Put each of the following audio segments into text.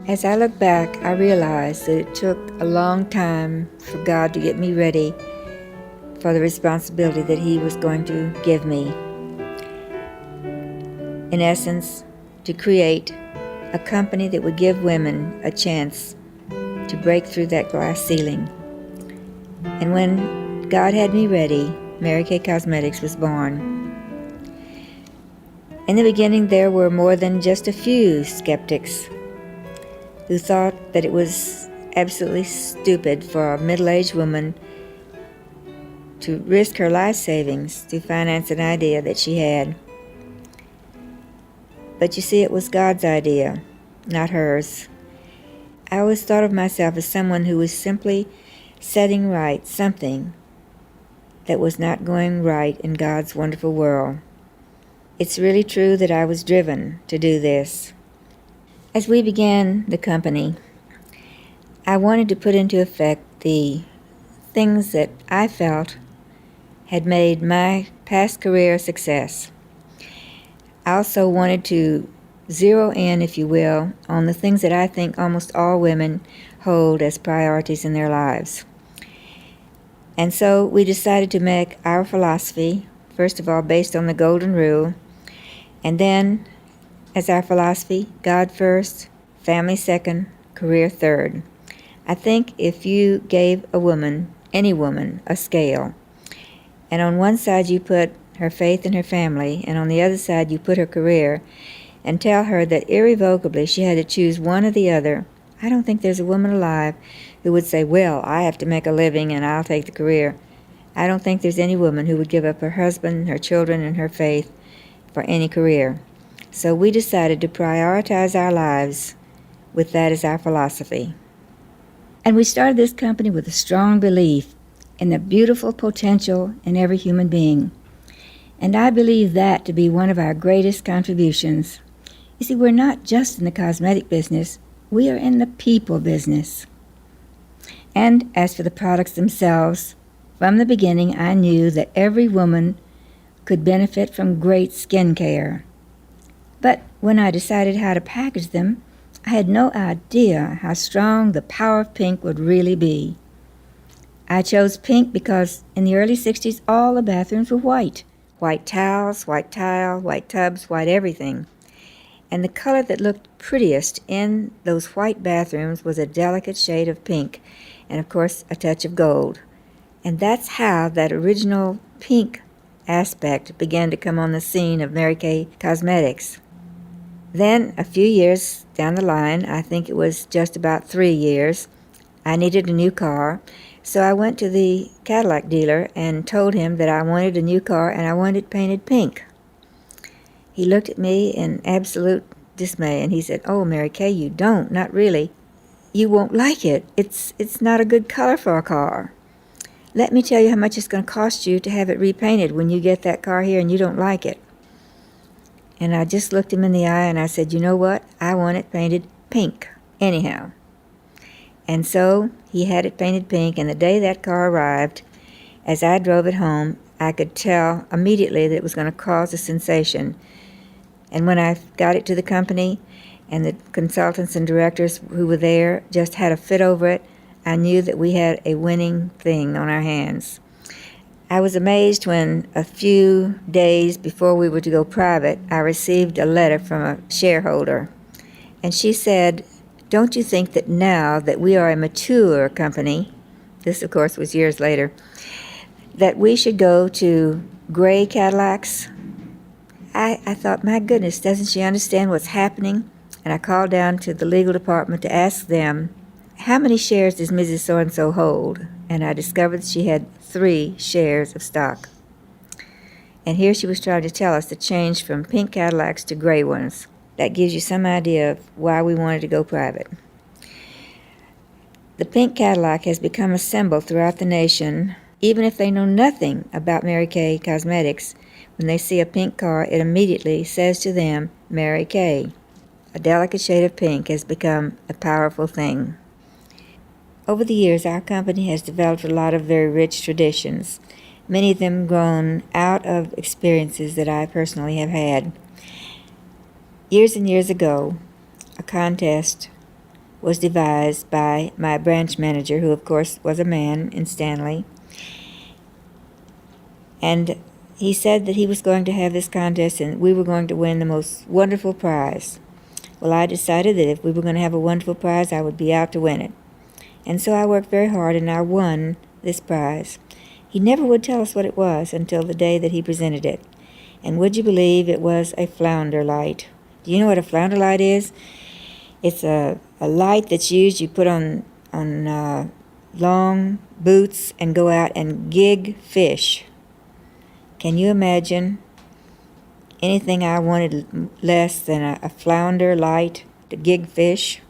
As I look back, I realize that it took a long time for God to get me ready for the responsibility that He was going to give me. In essence, to create a company that would give women a chance to break through that glass ceiling. And when God had me ready, Mary Kay Cosmetics was born. In the beginning, there were more than just a few skeptics who thought that it was absolutely stupid for a middle-aged woman to risk her life savings to finance an idea that she had. But you see, it was God's idea, not hers. I always thought of myself as someone who was simply setting right something that was not going right in God's wonderful world. It's really true that I was driven to do this. As we began the company, I wanted to put into effect the things that I felt had made my past career a success. I also wanted to zero in, if you will, on the things that I think almost all women hold as priorities in their lives. And so we decided to make our philosophy, first of all, based on the Golden Rule, and then, as our philosophy, God first, family second, career third. I think if you gave a woman, any woman, a scale, and on one side you put her faith in her family, and on the other side you put her career, and tell her that irrevocably she had to choose one or the other, I don't think there's a woman alive who would say, well, I have to make a living and I'll take the career. I don't think there's any woman who would give up her husband, her children, and her faith for any career. So we decided to prioritize our lives with that as our philosophy. And we started this company with a strong belief in the beautiful potential in every human being. And I believe that to be one of our greatest contributions. You see, we're not just in the cosmetic business, we are in the people business. And as for the products themselves, from the beginning I knew that every woman could benefit from great skin care. But when I decided how to package them, I had no idea how strong the power of pink would really be. I chose pink because in the early 60s all the bathrooms were white. White towels, white tile, white tubs, white everything. And the color that looked prettiest in those white bathrooms was a delicate shade of pink, and of course a touch of gold. And that's how that original pink aspect began to come on the scene of Mary Kay Cosmetics. Then, a few years down the line, I think it was just about 3 years, I needed a new car, so I went to the Cadillac dealer and told him that I wanted a new car and I wanted it painted pink. He looked at me in absolute dismay and he said, "Oh, Mary Kay, you don't, not really. You won't like it. It's not a good color for a car. Let me tell you how much it's going to cost you to have it repainted when you get that car here and you don't like it." And I just looked him in the eye and I said, "You know what? I want it painted pink, anyhow." And so he had it painted pink, and the day that car arrived, as I drove it home, I could tell immediately that it was going to cause a sensation. And when I got it to the company, and the consultants and directors who were there just had a fit over it, I knew that we had a winning thing on our hands. I was amazed when a few days before we were to go private, I received a letter from a shareholder. And she said, "Don't you think that now that we are a mature company," this of course was years later, "that we should go to gray Cadillacs?" I thought, my goodness, doesn't she understand what's happening? And I called down to the legal department to ask them, "How many shares does Mrs. So-and-so hold?" And I discovered that she had 3 shares of stock. And here she was trying to tell us to change from pink Cadillacs to gray ones. That gives you some idea of why we wanted to go private. The pink Cadillac has become a symbol throughout the nation. Even if they know nothing about Mary Kay Cosmetics, when they see a pink car, it immediately says to them, Mary Kay. A delicate shade of pink has become a powerful thing. Over the years, our company has developed a lot of very rich traditions, many of them grown out of experiences that I personally have had. Years and years ago, a contest was devised by my branch manager, who of course was a man in Stanley. And he said that he was going to have this contest and we were going to win the most wonderful prize. Well, I decided that if we were going to have a wonderful prize, I would be out to win it. And so I worked very hard and I won this prize. He never would tell us what it was until the day that he presented it. And would you believe it was a flounder light? Do you know what a flounder light is? It's a light that's used, you put on long boots and go out and gig fish. Can you imagine anything I wanted less than a flounder light to gig fish?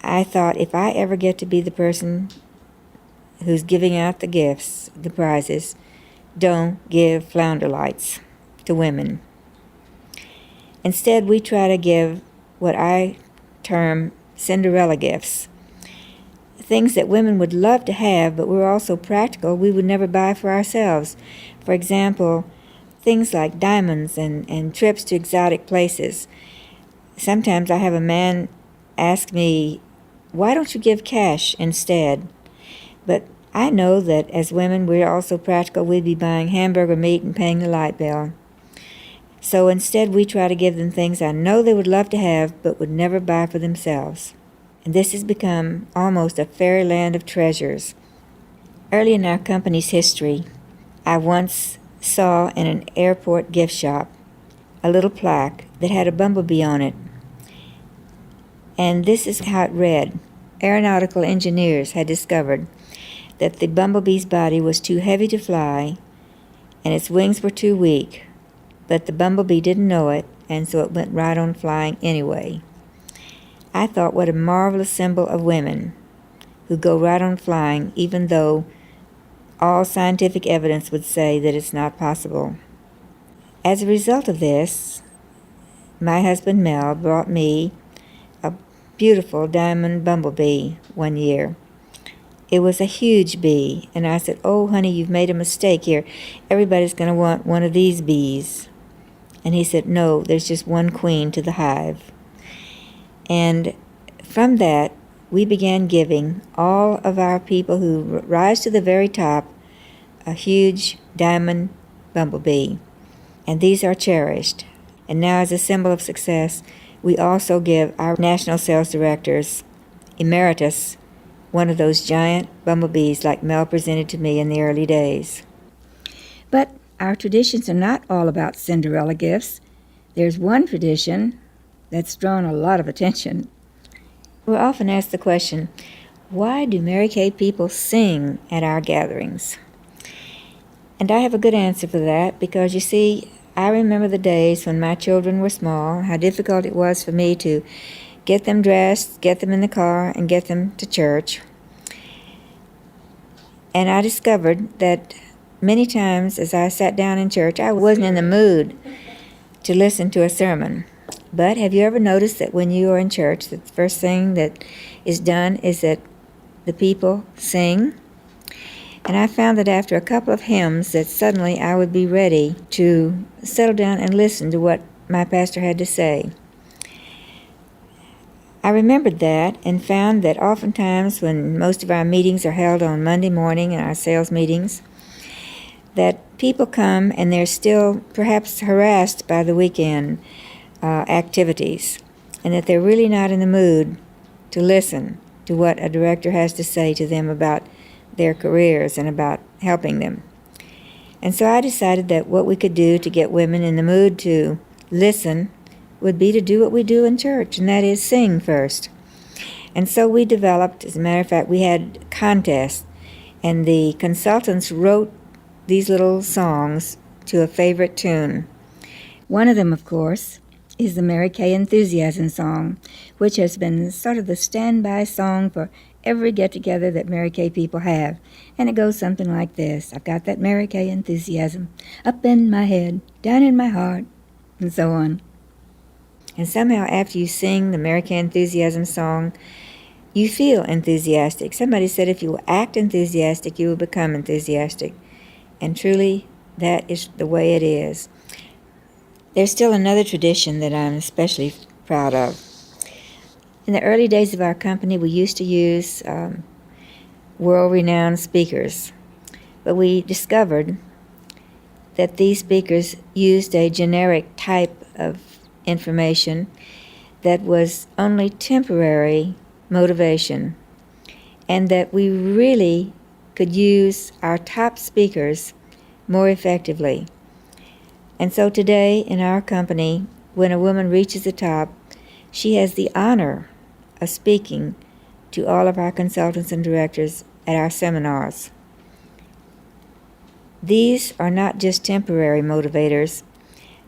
I thought, if I ever get to be the person who's giving out the gifts, the prizes, don't give flounder lights to women. Instead, we try to give what I term Cinderella gifts. Things that women would love to have, but we're also practical, we would never buy for ourselves. For example, things like diamonds and trips to exotic places. Sometimes I have a man ask me, why don't you give cash instead? But I know that as women, we're also practical. We'd be buying hamburger meat and paying the light bill. So instead, we try to give them things I know they would love to have, but would never buy for themselves. And this has become almost a fairyland of treasures. Early in our company's history, I once saw in an airport gift shop a little plaque that had a bumblebee on it. And this is how it read. Aeronautical engineers had discovered that the bumblebee's body was too heavy to fly and its wings were too weak, but the bumblebee didn't know it, and so it went right on flying anyway. I thought, what a marvelous symbol of women who go right on flying, even though all scientific evidence would say that it's not possible. As a result of this, my husband Mel brought me a beautiful diamond bumblebee one year. It was a huge bee, and I said, oh, honey, you've made a mistake here. Everybody's going to want one of these bees. And he said, no, there's just one queen to the hive. And from that, we began giving all of our people who rise to the very top a huge diamond bumblebee. And these are cherished. And now, as a symbol of success, we also give our national sales directors emeritus one of those giant bumblebees like Mel presented to me in the early days. But our traditions are not all about Cinderella gifts. There's one tradition that's drawn a lot of attention. We're often asked the question, why do Mary Kay people sing at our gatherings? And I have a good answer for that, because you see, I remember the days when my children were small, how difficult it was for me to get them dressed, get them in the car, and get them to church. And I discovered that many times as I sat down in church, I wasn't in the mood to listen to a sermon. But have you ever noticed that when you are in church, that the first thing that is done is that the people sing? And I found that after a couple of hymns that suddenly I would be ready to settle down and listen to what my pastor had to say. I remembered that and found that oftentimes when most of our meetings are held on Monday morning, and our sales meetings, that people come and they're still perhaps harassed by the weekend activities, and that they're really not in the mood to listen to what a director has to say to them about their careers and about helping them. And so I decided that what we could do to get women in the mood to listen would be to do what we do in church, and that is sing first. And so we developed, as a matter of fact, we had contests, and the consultants wrote these little songs to a favorite tune. One of them, of course, is the Mary Kay Enthusiasm song, which has been sort of the standby song for every get-together that Mary Kay people have. And it goes something like this. I've got that Mary Kay enthusiasm up in my head, down in my heart, and so on. And somehow after you sing the Mary Kay Enthusiasm song, you feel enthusiastic. Somebody said if you will act enthusiastic, you will become enthusiastic. And truly, that is the way it is. There's still another tradition that I'm especially proud of. In the early days of our company, we used to use world-renowned speakers, but we discovered that these speakers used a generic type of information that was only temporary motivation, and that we really could use our top speakers more effectively. And so today in our company, when a woman reaches the top, she has the honor of speaking to all of our consultants and directors at our seminars. These are not just temporary motivators,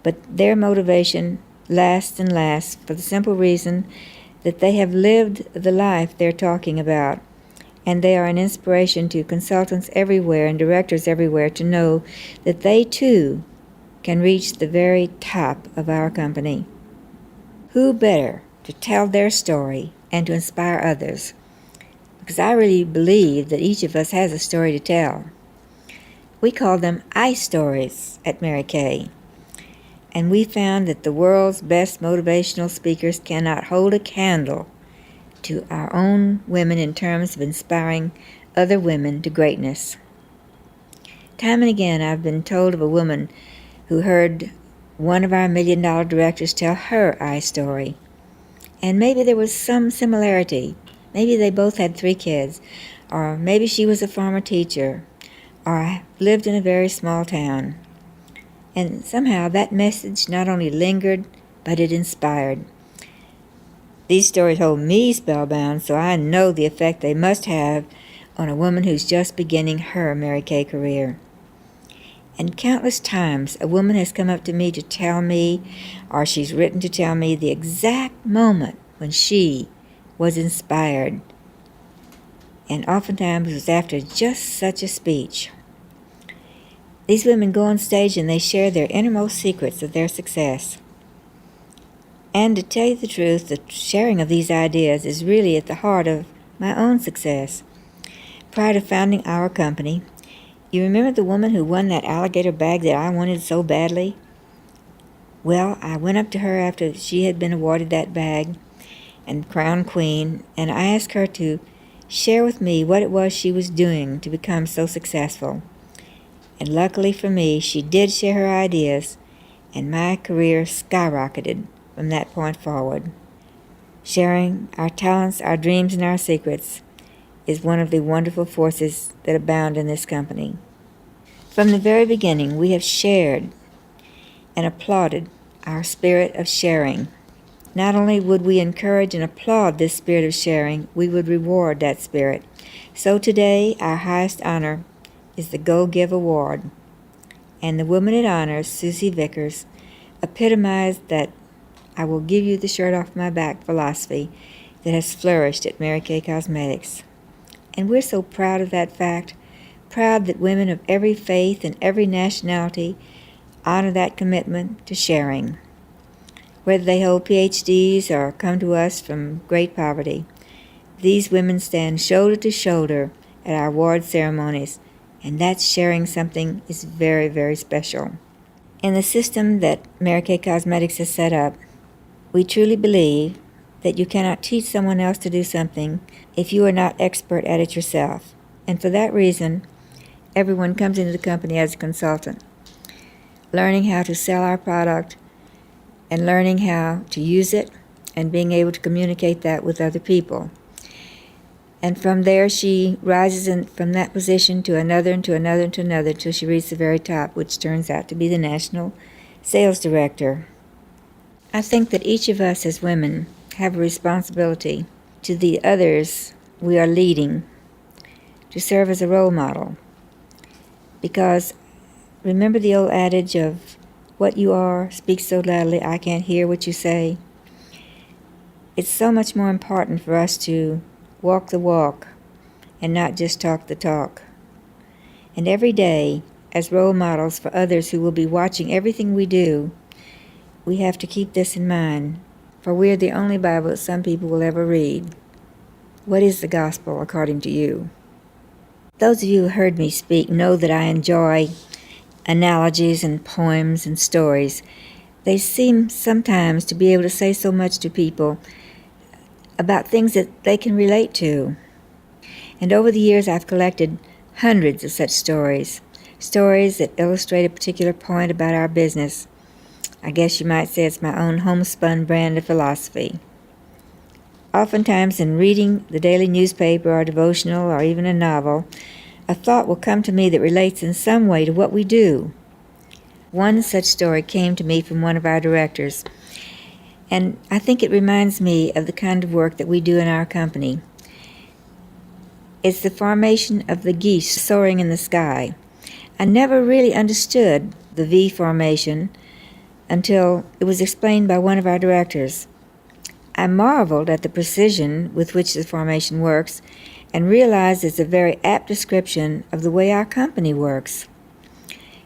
but their motivation lasts and lasts for the simple reason that they have lived the life they're talking about, and they are an inspiration to consultants everywhere and directors everywhere to know that they too can reach the very top of our company. Who better to tell their story and to inspire others? Because I really believe that each of us has a story to tell. We call them I stories at Mary Kay. And we found that the world's best motivational speakers cannot hold a candle to our own women in terms of inspiring other women to greatness. Time and again I've been told of a woman who heard one of our $1 million directors tell her I story. And maybe there was some similarity. Maybe they both had 3 kids, or maybe she was a former teacher, or lived in a very small town. And somehow that message not only lingered, but it inspired. These stories hold me spellbound, so I know the effect they must have on a woman who's just beginning her Mary Kay career. And countless times a woman has come up to me to tell me, or she's written to tell me, the exact moment when she was inspired. And oftentimes it was after just such a speech. These women go on stage and they share their innermost secrets of their success. And to tell you the truth, the sharing of these ideas is really at the heart of my own success. Prior to founding our company, you remember the woman who won that alligator bag that I wanted so badly? Well, I went up to her after she had been awarded that bag and crowned queen, and I asked her to share with me what it was she was doing to become so successful. And luckily for me, she did share her ideas, and my career skyrocketed from that point forward. Sharing our talents, our dreams, and our secrets is one of the wonderful forces that abound in this company. From the very beginning, we have shared and applauded our spirit of sharing. Not only would we encourage and applaud this spirit of sharing, we would reward that spirit. So today, our highest honor is the Go Give Award. And the woman it honors, Susie Vickers, epitomized that I will give you the shirt off my back philosophy that has flourished at Mary Kay Cosmetics. And we're so proud of that fact, proud that women of every faith and every nationality honor that commitment to sharing. Whether they hold PhDs or come to us from great poverty, these women stand shoulder to shoulder at our award ceremonies, and that sharing something is very, very special. In the system that Mary Kay Cosmetics has set up, we truly believe that you cannot teach someone else to do something if you are not expert at it yourself. And for that reason, everyone comes into the company as a consultant, learning how to sell our product and learning how to use it and being able to communicate that with other people. And from there, she rises from that position to another and to another and to another until she reaches the very top, which turns out to be the National Sales Director. I think that each of us as women have a responsibility to the others we are leading to serve as a role model. Because remember the old adage of what you are speaks so loudly I can't hear what you say. It's so much more important for us to walk the walk and not just talk the talk. And every day, as role models for others who will be watching everything we do, we have to keep this in mind, for we are the only Bible that some people will ever read. What is the gospel according to you? Those of you who heard me speak know that I enjoy analogies and poems and stories. They seem sometimes to be able to say so much to people. about things that they can relate to. And over the years, I've collected hundreds of such stories, stories that illustrate a particular point about our business. I guess you might say it's my own homespun brand of philosophy. Oftentimes, in reading the daily newspaper or devotional or even a novel, a thought will come to me that relates in some way to what we do. One such story came to me from one of our directors, and I think it reminds me of the kind of work that we do in our company. It's the formation of the geese soaring in the sky. I never really understood the V formation until it was explained by one of our directors. I marveled at the precision with which the formation works and realized it's a very apt description of the way our company works.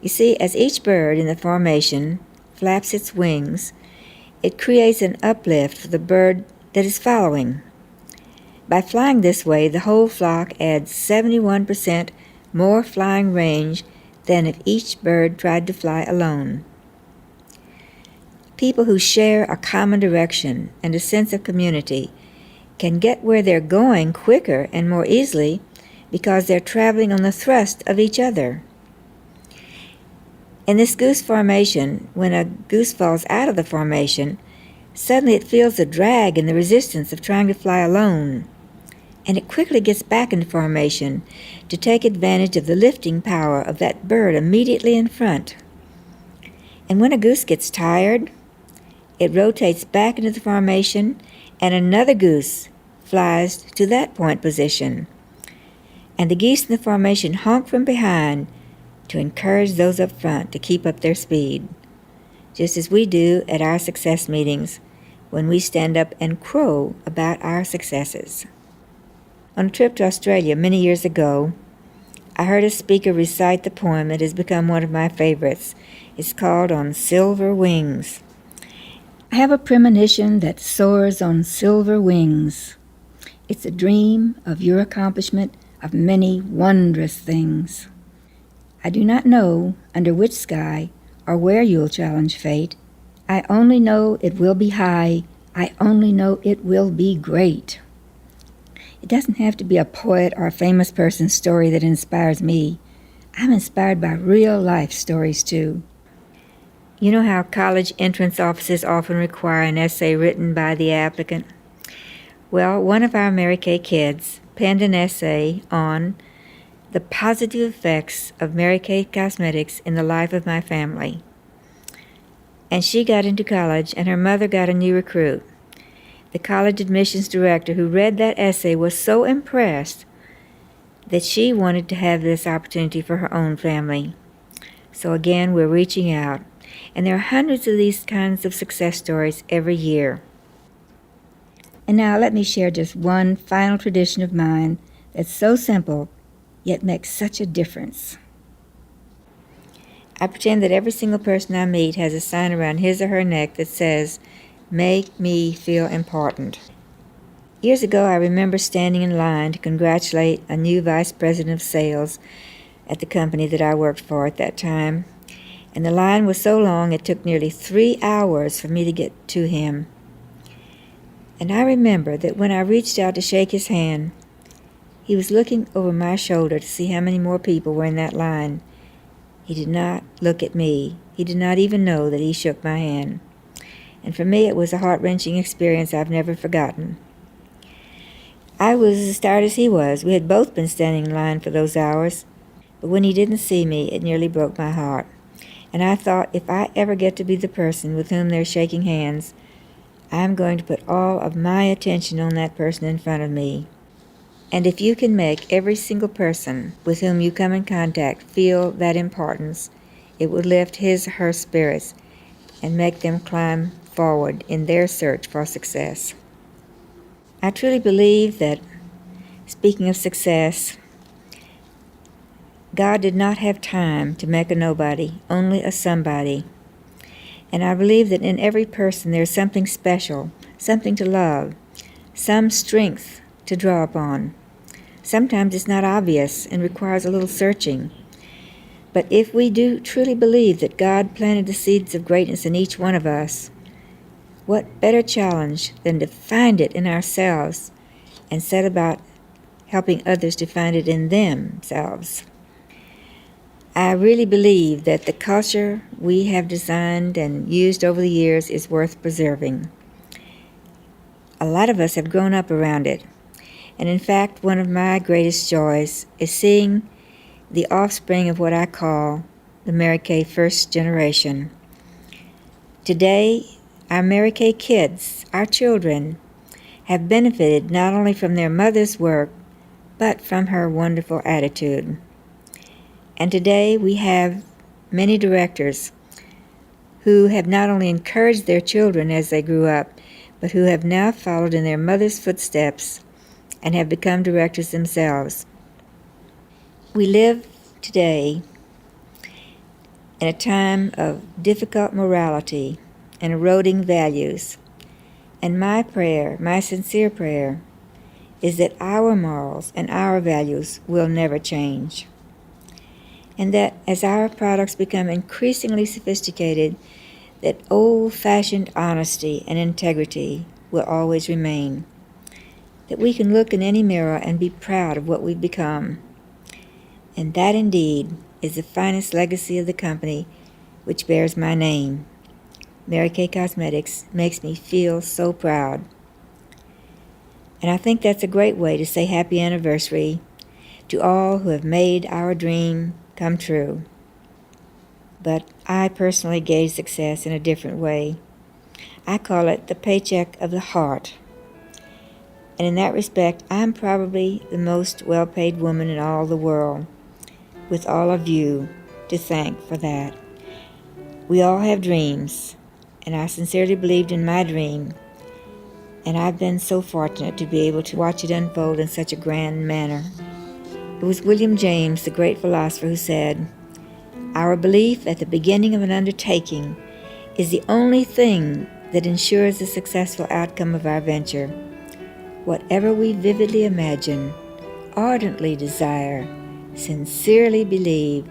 You see, as each bird in the formation flaps its wings, it creates an uplift for the bird that is following. By flying this way, the whole flock adds 71% more flying range than if each bird tried to fly alone. People who share a common direction and a sense of community can get where they're going quicker and more easily because they're traveling on the thrust of each other. In this goose formation, when a goose falls out of the formation, suddenly it feels the drag and the resistance of trying to fly alone, and it quickly gets back into formation to take advantage of the lifting power of that bird immediately in front. And when a goose gets tired, it rotates back into the formation, and another goose flies to that point position. And the geese in the formation honk from behind to encourage those up front to keep up their speed, just as we do at our success meetings when we stand up and crow about our successes. On a trip to Australia many years ago, I heard a speaker recite the poem that has become one of my favorites. It's called On Silver Wings. I have a premonition that soars on silver wings. It's a dream of your accomplishment of many wondrous things. I do not know under which sky or where you'll challenge fate. I only know it will be high. I only know it will be great. It doesn't have to be a poet or a famous person's story that inspires me. I'm inspired by real-life stories, too. You know how college entrance offices often require an essay written by the applicant? Well, one of our Mary Kay kids penned an essay on the positive effects of Mary Kay cosmetics in the life of my family. And she got into college, and her mother got a new recruit. The college admissions director who read that essay was so impressed that she wanted to have this opportunity for her own family. So again, we're reaching out. And there are hundreds of these kinds of success stories every year. And now let me share just one final tradition of mine that's so simple, yet makes such a difference. I pretend that every single person I meet has a sign around his or her neck that says, "Make me feel important." Years ago, I remember standing in line to congratulate a new vice president of sales at the company that I worked for at that time. And the line was so long it took nearly 3 hours for me to get to him. And I remember that when I reached out to shake his hand, he was looking over my shoulder to see how many more people were in that line. He did not look at me. He did not even know that he shook my hand. And for me, it was a heart-wrenching experience I've never forgotten. I was as tired as he was. We had both been standing in line for those hours. But when he didn't see me, it nearly broke my heart. And I thought, if I ever get to be the person with whom they're shaking hands, I'm going to put all of my attention on that person in front of me. And if you can make every single person with whom you come in contact feel that importance, it will lift his or her spirits and make them climb forward in their search for success. I truly believe that, speaking of success, God did not have time to make a nobody, only a somebody. And I believe that in every person there's something special, something to love, some strength to draw upon. Sometimes it's not obvious and requires a little searching. But if we do truly believe that God planted the seeds of greatness in each one of us, What better challenge than to find it in ourselves and set about helping others to find it in themselves? I really believe that the culture we have designed and used over the years is worth preserving. A lot of us have grown up around it, and in fact, one of my greatest joys is seeing the offspring of what I call the Mary Kay first generation. Today, our Mary Kay kids, our children, have benefited not only from their mother's work, but from her wonderful attitude. And today we have many directors who have not only encouraged their children as they grew up, but who have now followed in their mother's footsteps and have become directors themselves. We live today in a time of difficult morality and eroding values. And my prayer, my sincere prayer, is that our morals and our values will never change. And that as our products become increasingly sophisticated, that old-fashioned honesty and integrity will always remain. That we can look in any mirror and be proud of what we've become. And that indeed is the finest legacy of the company which bears my name. Mary Kay Cosmetics makes me feel so proud. And I think that's a great way to say happy anniversary to all who have made our dream come true. But I personally gauge success in a different way. I call it the paycheck of the heart. And in that respect, I'm probably the most well-paid woman in all the world, with all of you to thank for that. We all have dreams, and I sincerely believed in my dream, and I've been so fortunate to be able to watch it unfold in such a grand manner. It was William James, the great philosopher, who said, "Our belief at the beginning of an undertaking is the only thing that ensures the successful outcome of our venture. Whatever we vividly imagine, ardently desire, sincerely believe,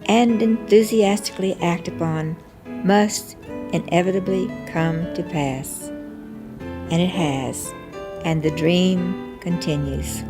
and enthusiastically act upon must inevitably come to pass." And it has, and the dream continues.